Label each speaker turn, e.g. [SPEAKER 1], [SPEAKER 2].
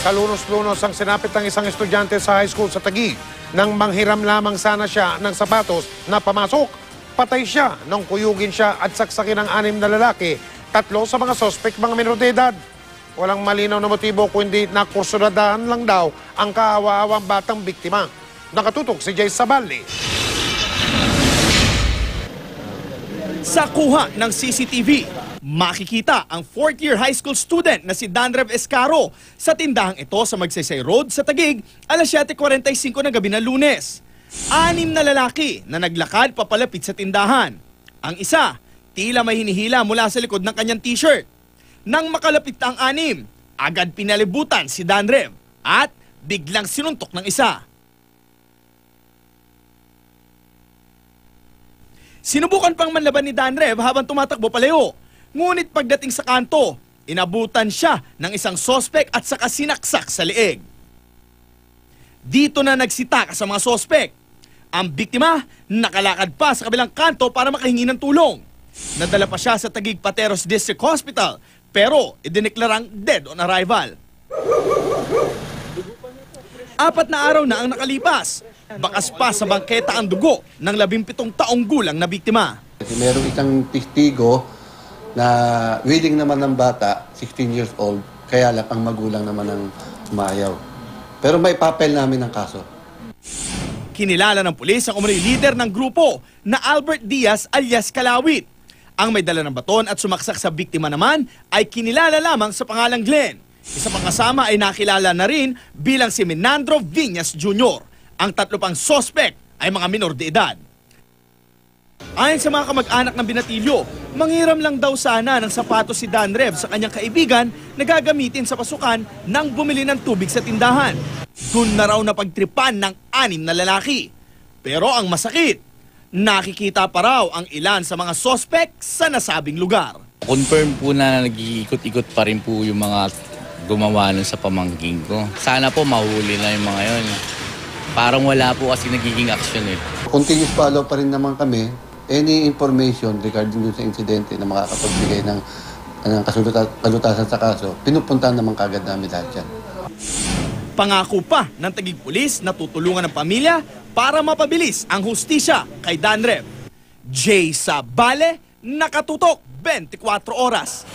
[SPEAKER 1] Kalunos-lunos ang sinapit ng isang estudyante sa high school sa Taguig. Nang manghiram lamang sana siya ng sapatos na pamasok, patay siya nang kuyugin siya at saksakin ng 6 na lalaki. 3 sa mga sospek mga menor de edad. Walang malinaw na motibo kundi nakursunadahan lang daw ang kaawa-awang batang biktima. Nakatutok si Jay Saballi.
[SPEAKER 2] Sa kuha ng CCTV, makikita ang 4th-year high school student na si Danrev Escaro sa tindahang ito sa Magsaysay Road sa Taguig, alas 7:45 ng gabi ng Lunes. 6 na lalaki na naglakad papalapit sa tindahan. Ang isa, tila may hinihila mula sa likod ng kanyang t-shirt. Nang makalapit ang 6, agad pinalibutan si Danrev at biglang sinuntok ng isa. Sinubukan pang manlaban ni Danrev habang tumatakbo palayo. Ngunit pagdating sa kanto, inabutan siya ng isang sospek at saka sinaksak sa leeg. Dito na nagsitaka sa mga sospek. Ang biktima nakalakad pa sa kabilang kanto para makahingi ng tulong. Nadala pa siya sa Taguig Pateros District Hospital pero idineklarang dead on arrival. 4 na araw na ang nakalipas. Bakas pa sa bangketa ang dugo ng 17 taong gulang na biktima.
[SPEAKER 3] Merong isang testigo na willing naman ng bata, 16 years old, kaya lang ang magulang naman ang umayaw. Pero may papel namin ng kaso.
[SPEAKER 2] Kinilala ng pulis ang umano'y leader ng grupo na Albert Diaz alias Kalawit. Ang may dala ng baton at sumaksak sa biktima naman ay kinilala lamang sa pangalang Glenn. Isa pang kasama ay nakilala na rin bilang si Menandro Viñas Jr. Ang 3 pang sospek ay mga minor de edad. Ayon sa mga kamag-anak ng binatilyo, manghiram lang daw sana ng sapatos si Danrev sa kanyang kaibigan na gagamitin sa pasukan nang bumili ng tubig sa tindahan. Doon na raw napagtripan ng 6 na lalaki. Pero ang masakit, nakikita pa raw ang ilan sa mga sospek sa nasabing lugar.
[SPEAKER 4] Confirm po na nag-iikot-ikot pa rin po yung mga gumawa nun sa pamangking ko. Sana po mahuli na yung mga yun. Parang wala po kasi nagiging action eh.
[SPEAKER 3] Continuous follow pa rin naman kami. Any information regarding dun sa insidente na makakapagbigay ng kalutasan sa kaso, pinupuntahan naman kagad namin lahat yan.
[SPEAKER 2] Pangako pa ng Taguig Pulis na tutulungan ng pamilya para mapabilis ang hustisya kay Danrev. Jay Sabale, nakatutok 24 oras.